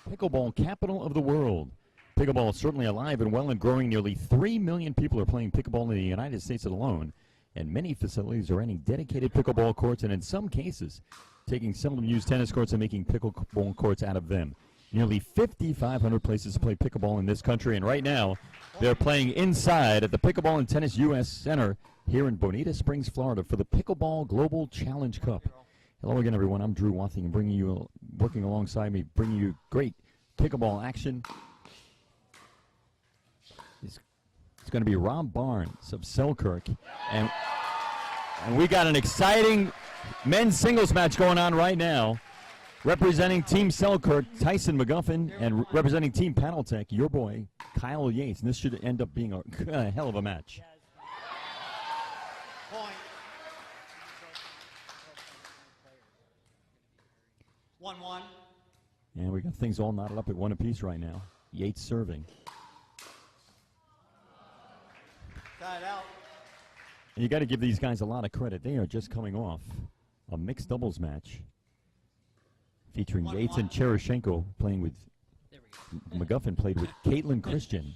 Pickleball capital of the world. Pickleball is certainly alive and well and growing. Nearly 3 million people are playing pickleball in the United States alone, and many facilities are adding dedicated pickleball courts, and in some cases, taking seldom used tennis courts and making pickleball courts out of them. Nearly 5,500 places to play pickleball in this country, and right now, they're playing inside at the Pickleball and Tennis U.S. Center here in Bonita Springs, Florida, for the Pickleball Global Challenge Cup. Hello again, everyone. I'm Drew Wathing, working alongside me, bringing you great pickleball action. It's going to be Rob Barnes of Selkirk, and we got an exciting men's singles match going on right now. Representing Team Selkirk, Tyson McGuffin, and representing Team Paddletech, your boy, Kyle-Yates. And this should end up being a hell of a match. Point. 1-1. And we got things all knotted up at one apiece right now. Yates serving. Tied out. And you got to give these guys a lot of credit. They are just coming off a mixed doubles match featuring Yates and Cheryshenko playing with McGuffin, played with Caitlin Christian.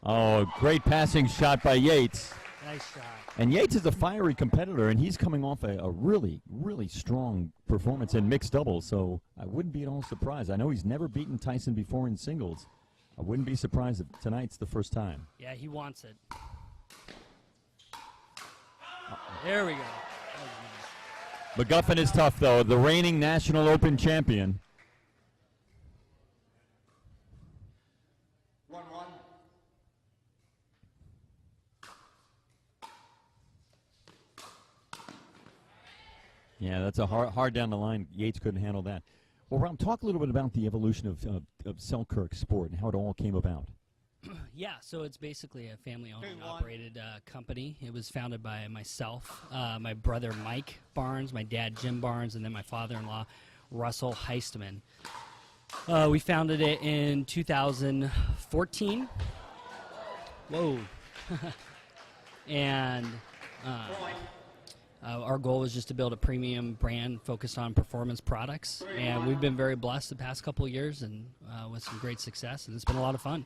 Oh, great passing shot by Yates. Nice shot. And Yates is a fiery competitor, and he's coming off a really, really strong performance in mixed doubles, so I wouldn't be at all surprised. I know he's never beaten Tyson before in singles. I wouldn't be surprised if tonight's the first time. Yeah, he wants it. There we go. McGuffin is tough, though, the reigning National Open champion. 1-1. Yeah, that's a hard down the line. Yates couldn't handle that. Well, Rob, talk a little bit about the evolution of Selkirk sport and how it all came about. Yeah, so it's basically a family-owned and operated company. It was founded by myself, my brother Mike Barnes, my dad Jim Barnes, and then my father-in-law Russell Heistman. We founded it in 2014. Whoa. And our goal was just to build a premium brand focused on performance products, and we've been very blessed the past couple of years and with some great success, and it's been a lot of fun.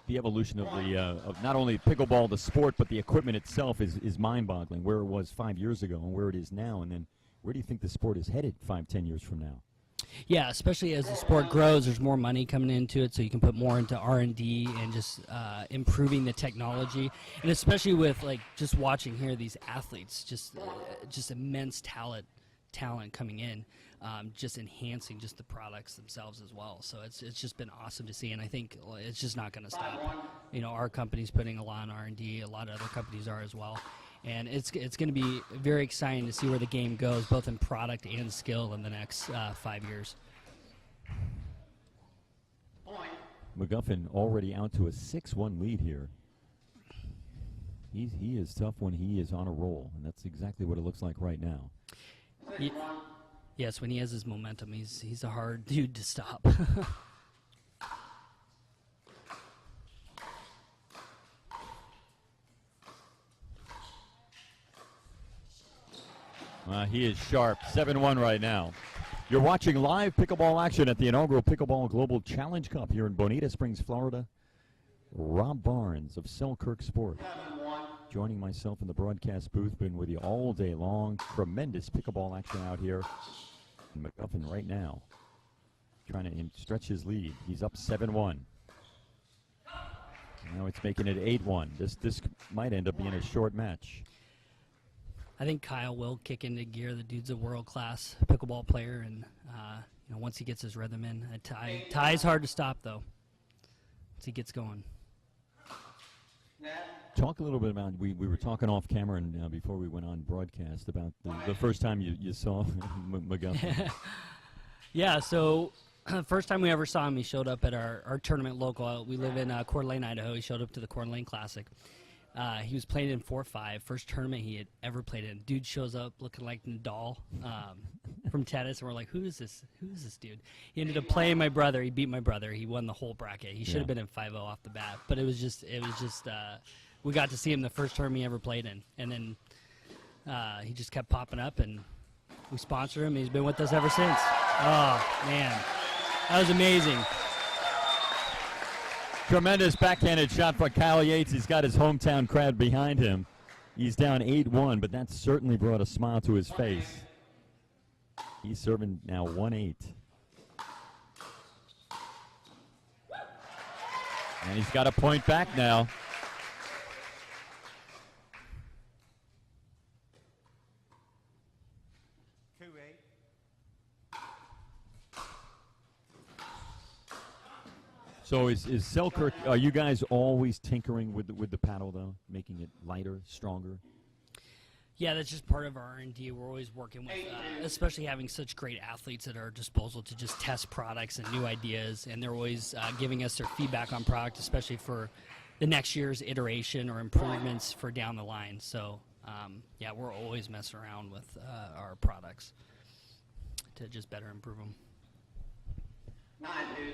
The evolution of of not only pickleball, the sport, but the equipment itself is mind-boggling. Where it was 5 years ago and where it is now, and then where do you think the sport is headed 5-10 years from now? Yeah, especially as the sport grows, there's more money coming into it, so you can put more into R&D and just improving the technology, and especially with just watching here these athletes, just immense talent coming in, just enhancing just the products themselves as well. So it's just been awesome to see, and I think it's just not going to stop. You know, our company's putting a lot on R&D, a lot of other companies are as well. And it's going to be very exciting to see where the game goes, both in product and skill in the next 5 years. McGuffin already out to a 6-1 lead here. He is tough when he is on a roll, and that's exactly what it looks like right now. Yes, when he has his momentum, he's a hard dude to stop. He is sharp, 7-1 right now. You're watching live pickleball action at the inaugural Pickleball Global Challenge Cup here in Bonita Springs, Florida. Rob Barnes of Selkirk Sport joining myself in the broadcast booth. Been with you all day long. Tremendous pickleball action out here. And McGuffin right now trying to stretch his lead. He's up 7-1. Now it's making it 8-1. This might end up being a short match. I think Kyle will kick into gear. The dude's a world-class pickleball player, and once he gets his rhythm in, tie's hard to stop though. Once he gets going. Talk a little bit about, we were talking off camera and before we went on broadcast about the first time you saw McGuffin. Yeah, so first time we ever saw him, he showed up at our tournament local. We live in Coeur d'Alene, Idaho. He showed up to the Coeur d'Alene Classic. He was playing in 4-5, first tournament he had ever played in. Dude shows up looking like Nadal from tennis, and we're like, who is this? Who is this dude? He ended up playing my brother. He beat my brother. He won the whole bracket. He should have been in 5-0 off the bat, but it was just we got to see him the first tournament he ever played in, and then he just kept popping up, and we sponsored him. He's been with us ever since. Oh man, that was amazing. Tremendous backhanded shot by Kyle-Yates. He's got his hometown crowd behind him. He's down 8-1, but that certainly brought a smile to his face. He's serving now 1-8. And he's got a point back now. So is Selkirk, are you guys always tinkering with the paddle, though, making it lighter, stronger? Yeah, that's just part of our R&D. We're always working with, especially having such great athletes at our disposal to just test products and new ideas, and they're always giving us their feedback on product, especially for the next year's iteration or improvements for down the line. So, yeah, we're always messing around with our products to just better improve them. 9, dude.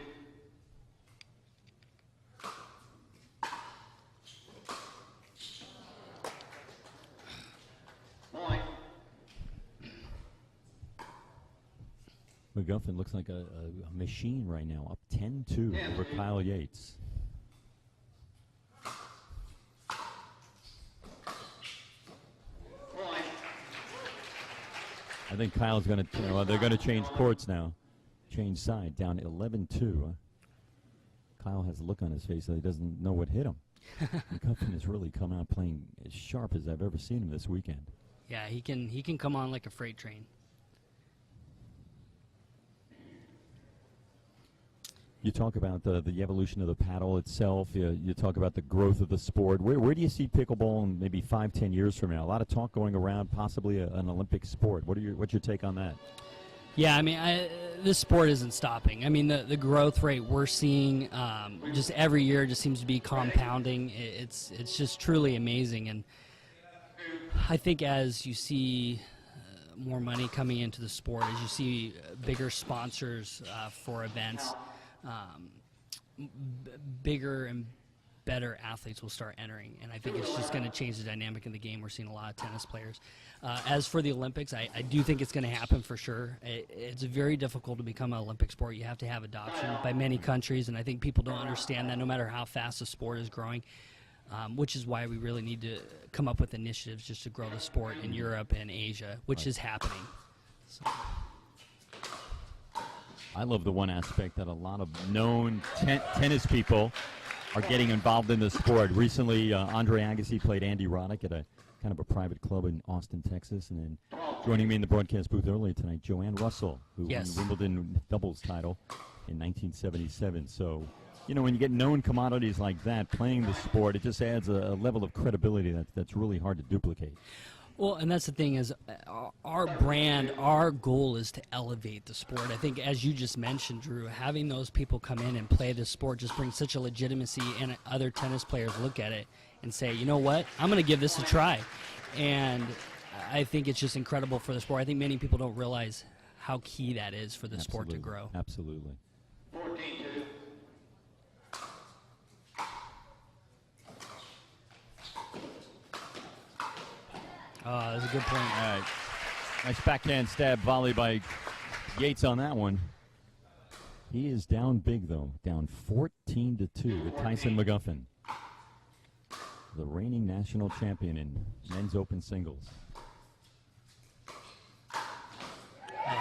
McGuffin looks like a machine right now, up 10-2 over Kyle-Yates. I think Kyle's going to, they're going to change courts now. Change side, down 11-2. Kyle has a look on his face that he doesn't know what hit him. McGuffin has really come out playing as sharp as I've ever seen him this weekend. Yeah, he can come on like a freight train. You talk about the evolution of the paddle itself. You talk about the growth of the sport. Where do you see pickleball in maybe 5-10 years from now? A lot of talk going around, possibly an Olympic sport. What's your take on that? Yeah, I mean, this sport isn't stopping. I mean, the growth rate we're seeing just every year just seems to be compounding. It's just truly amazing, and I think as you see more money coming into the sport, as you see bigger sponsors for events, bigger and better athletes will start entering, and I think it's just going to change the dynamic in the game. We're seeing a lot of tennis players. As for the Olympics, I do think it's going to happen for sure. It's very difficult to become an Olympic sport. You have to have adoption by many countries, and I think people don't understand that no matter how fast the sport is growing, which is why we really need to come up with initiatives just to grow the sport in Europe and Asia, which is happening. So. I love the one aspect that a lot of known tennis people are getting involved in the sport. Recently, Andre Agassi played Andy Roddick at a kind of a private club in Austin, Texas. And then joining me in the broadcast booth earlier tonight, Joanne Russell, who won the Wimbledon doubles title in 1977. So, when you get known commodities like that playing the sport, it just adds a level of credibility that's really hard to duplicate. Well, and that's the thing is our brand, our goal is to elevate the sport. I think as you just mentioned, Drew, having those people come in and play the sport just brings such a legitimacy, and other tennis players look at it and say, you know what, I'm going to give this a try. And I think it's just incredible for the sport. I think many people don't realize how key that is for the sport to grow. Absolutely. 14-2. Oh, that's a good point. All right. Nice backhand stab volley by Yates on that one. He is down big, though. Down 14-2 to Tyson McGuffin, the reigning national champion in men's open singles.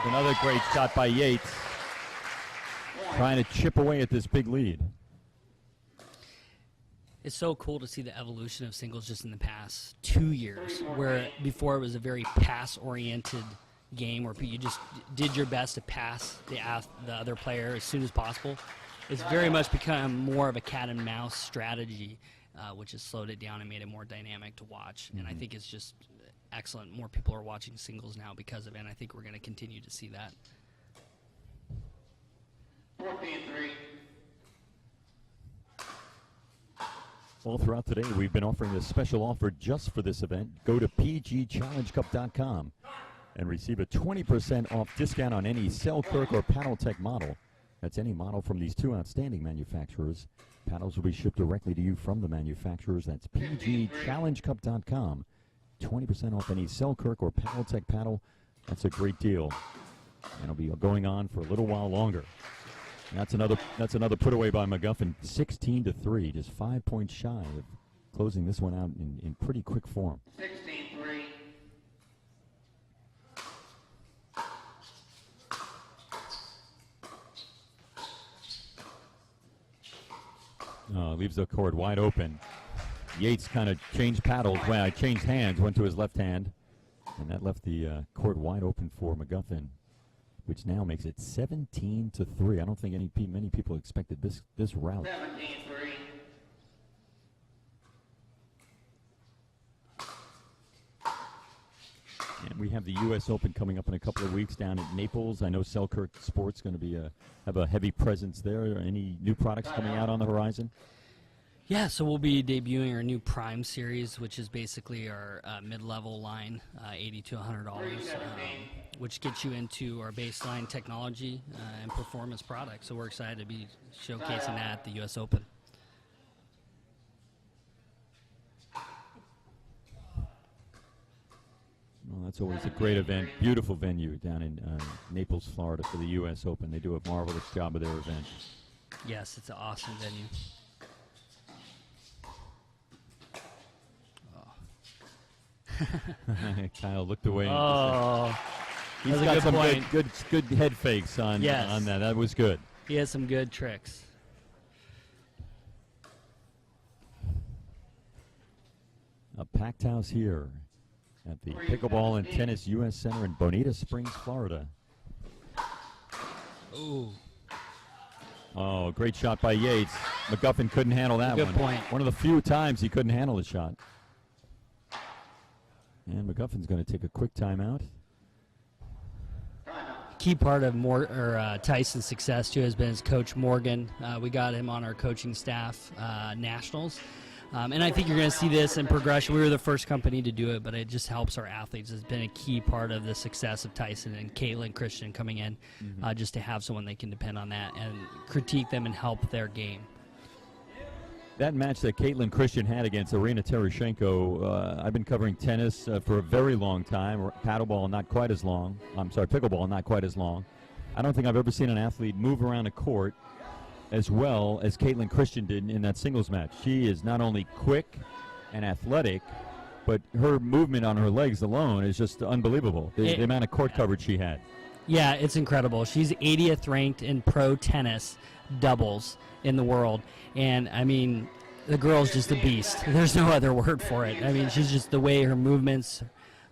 Another great shot by Yates, trying to chip away at this big lead. It's so cool to see the evolution of singles just in the past 2 years, where before it was a very pass-oriented game where you just did your best to pass the other player as soon as possible. It's very much become more of a cat-and-mouse strategy, which has slowed it down and made it more dynamic to watch. And I think it's just excellent. More people are watching singles now because of it, and I think we're going to continue to see that. 14-3. All throughout today, we've been offering this special offer just for this event. Go to pgchallengecup.com and receive a 20% off discount on any Selkirk or Paddletech model. That's any model from these two outstanding manufacturers. Paddles will be shipped directly to you from the manufacturers. That's pgchallengecup.com. 20% off any Selkirk or Paddletech paddle. That's a great deal. And it'll be going on for a little while longer. And that's another put away by McGuffin, 16-3, just 5 points shy of closing this one out in pretty quick form. 16-3. Leaves the court wide open. Yates kind of changed paddles. Well, changed hands, went to his left hand, and that left the court wide open for McGuffin, which now makes it 17-3. I don't think many people expected this rout. 17-3. And we have the U.S. Open coming up in a couple of weeks down at Naples. I know Selkirk Sports going to be have a heavy presence there. Any new products coming out on the horizon? Yeah, so we'll be debuting our new Prime series, which is basically our mid-level line, $80 to $100, which gets you into our baseline technology and performance products. So we're excited to be showcasing that at the U.S. Open. Well, that's always a great event. Beautiful venue down in Naples, Florida for the U.S. Open. They do a marvelous job of their event. Yes, it's an awesome venue. Kyle looked away. Oh, He's that's a got good some point. good head fakes on Yes. on that. That was good. He has some good tricks. A packed house here at the Pickleball and Tennis U.S. Center in Bonita Springs, Florida. Ooh. Oh, great shot by Yates. McGuffin couldn't handle that Good one. point. One of the few times he couldn't handle the shot. And McGuffin's going to take a quick timeout. Key part of Tyson's success too has been his coach Morgan. We got him on our coaching staff nationals, and I think you're going to see this in progression. We were the first company to do it, but it just helps our athletes. It's been a key part of the success of Tyson and Caitlin Christian coming in, just to have someone they can depend on that and critique them and help their game. That match that Caitlin Christian had against Arina Tereshchenko, I've been covering tennis for a very long time. Pickleball not quite as long. Pickleball not quite as long. I don't think I've ever seen an athlete move around a court as well as Caitlin Christian did in that singles match. She is not only quick and athletic, but her movement on her legs alone is just unbelievable. The amount of court coverage she had. Yeah, it's incredible. She's 80th ranked in pro tennis doubles in the world. And, I mean, the girl's just a beast. There's no other word for it. I mean, she's just the way her movements,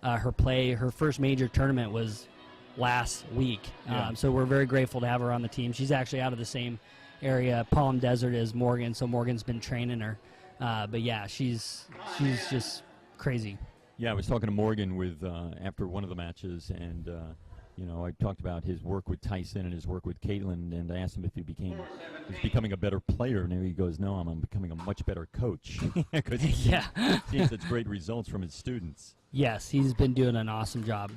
her play. Her first major tournament was last week. Yeah. So we're very grateful to have her on the team. She's actually out of the same area, Palm Desert, as Morgan. So Morgan's been training her. But, yeah, she's just crazy. Yeah, I was talking to Morgan after one of the matches, and I talked about his work with Tyson and his work with Caitlin, and I asked him if he's becoming a better player. And he goes, "No, I'm becoming a much better coach." Because he's seeing such great results from his students. Yes, he's been doing an awesome job.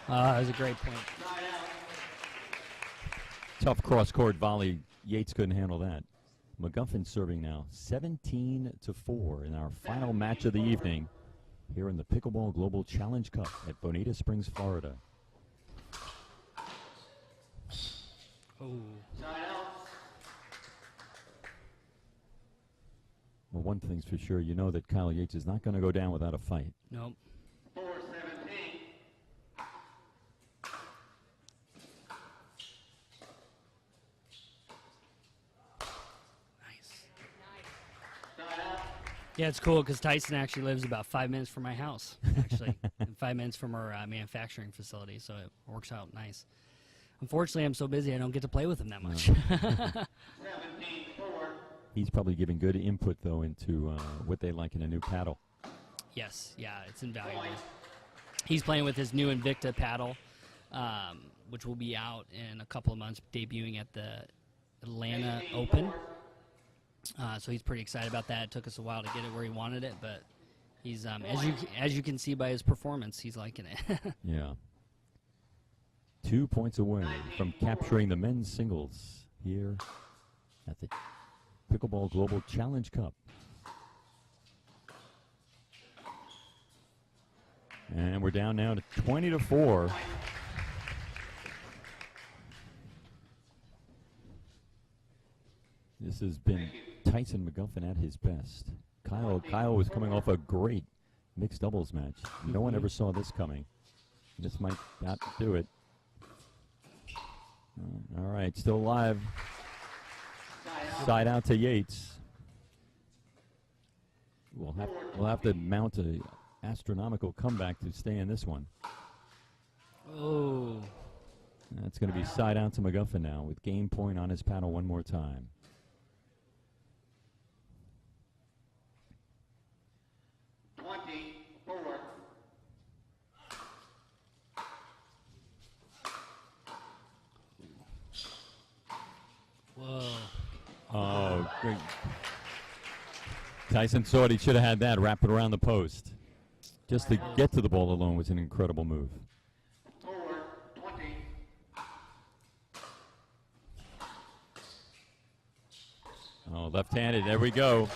That was a great point. Tough cross-court volley. Yates couldn't handle that. McGuffin serving now 17-4 in our final match of the evening here in the Pickleball Global Challenge Cup at Bonita Springs, Florida. Oh. Well, one thing's for sure, you know that Kyle Yates is not going to go down without a fight. Nope. 4-17. Yeah, it's cool because Tyson actually lives about 5 minutes from my house, actually, and 5 minutes from our manufacturing facility, so it works out nice. Unfortunately, I'm so busy I don't get to play with him that much. 17-4. He's probably giving good input, though, into what they like in a new paddle. Yes, yeah, it's invaluable. He's playing with his new Invicta paddle, which will be out in a couple of months, debuting at the Atlanta Open. So he's pretty excited about that. It took us a while to get it where he wanted it, but he's as you can see by his performance, he's liking it. Yeah. 2 points away from capturing the men's singles here at the Pickleball Global Challenge Cup. And we're down now to 20-4. This has been Tyson McGuffin at his best. Kyle was coming off a great mixed doubles match. No one ever saw this coming. This might not do it. All right, still alive. Side out to Yates. We'll have to mount a astronomical comeback to stay in this one. Oh. That's going to be side out to McGuffin now with game point on his paddle one more time. Whoa. Oh, great. Tyson thought he should have had that, wrap it around the post. Just to get to the ball alone was an incredible move. Oh, left-handed. There we go.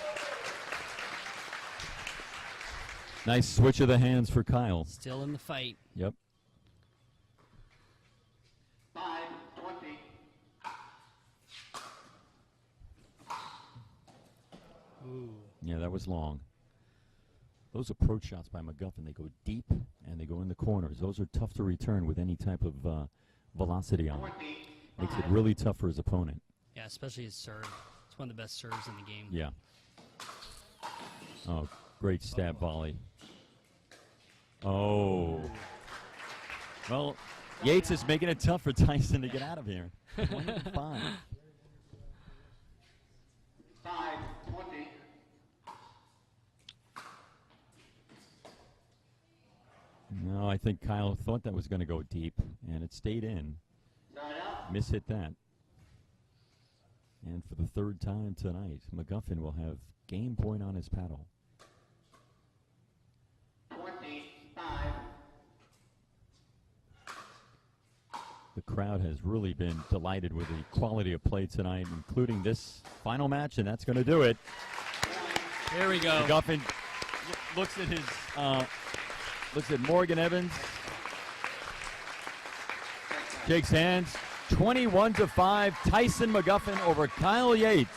Nice switch of the hands for Kyle. Still in the fight. Yep. 5-20. Ooh. Yeah, that was long. Those approach shots by McGuffin, they go deep and they go in the corners. Those are tough to return with any type of velocity on them. Makes it really tough for his opponent. Yeah, especially his serve. It's one of the best serves in the game. Yeah. Oh, great stab volley. Oh. Well, Yates is making it tough for Tyson to get out of here. 1-5. 5-20. No, I think Kyle thought that was going to go deep, and it stayed in. Mishit that. And for the third time tonight, McGuffin will have game point on his paddle. 25. The crowd has really been delighted with the quality of play tonight, including this final match, and that's going to do it. There we go. McGuffin looks at his looks at Morgan Evans, shakes hands. 21-5, Tyson McGuffin over Kyle-Yates.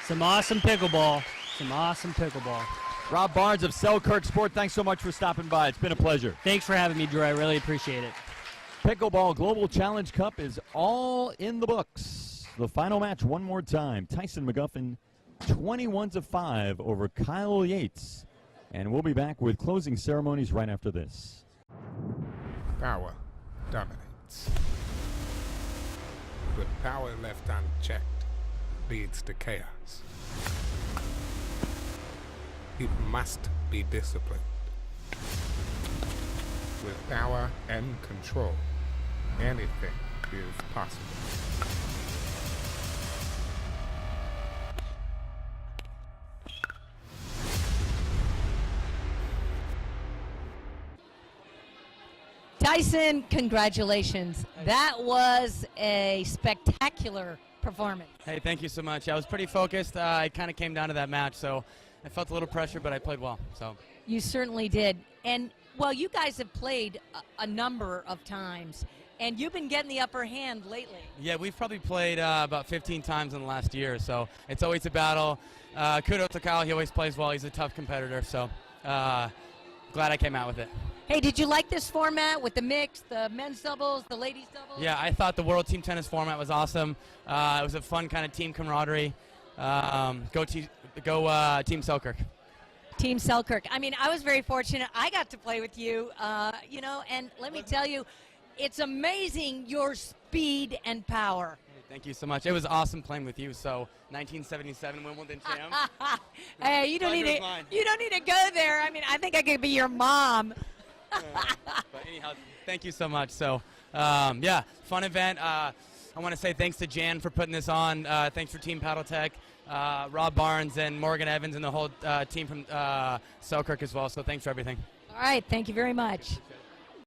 Some awesome pickleball. Some awesome pickleball. Rob Barnes of Selkirk Sport, thanks so much for stopping by. It's been a pleasure. Thanks for having me, Drew. I really appreciate it. Pickleball Global Challenge Cup is all in the books. The final match one more time. Tyson McGuffin 21-5 over Kyle-Yates. And we'll be back with closing ceremonies right after this. Power dominates. But power left unchecked leads to chaos. It must be disciplined. With power and control, anything is possible. Tyson, congratulations. That was a spectacular performance. Hey, thank you so much. I was pretty focused. It kind of came down to that match, so I felt a little pressure, but I played well. So You certainly did. And, well, you guys have played a number of times, and you've been getting the upper hand lately. yeah, we've probably played about 15 times in the last year, so it's always a battle. Kudos to Kyle. He always plays well. He's a tough competitor, so glad I came out with it. Hey, did you like this format with the mix, the men's doubles, the ladies' doubles? Yeah, I thought the World Team Tennis format was awesome. It was a fun kind of team camaraderie. Go Team Selkirk. Team Selkirk. I mean, I was very fortunate. I got to play with you, and let me tell you, it's amazing your speed and power. Thank you so much. It was awesome playing with you. So 1977 Wimbledon champ. Hey, you don't need Pleasure to. is mine. You don't need to go there. I mean, I think I could be your mom. But anyhow, thank you so much. So, yeah, fun event. I want to say thanks to Jan for putting this on. Thanks for Team Paddle Tech, Rob Barnes and Morgan Evans and the whole team from Selkirk as well. So thanks for everything. All right, thank you very much.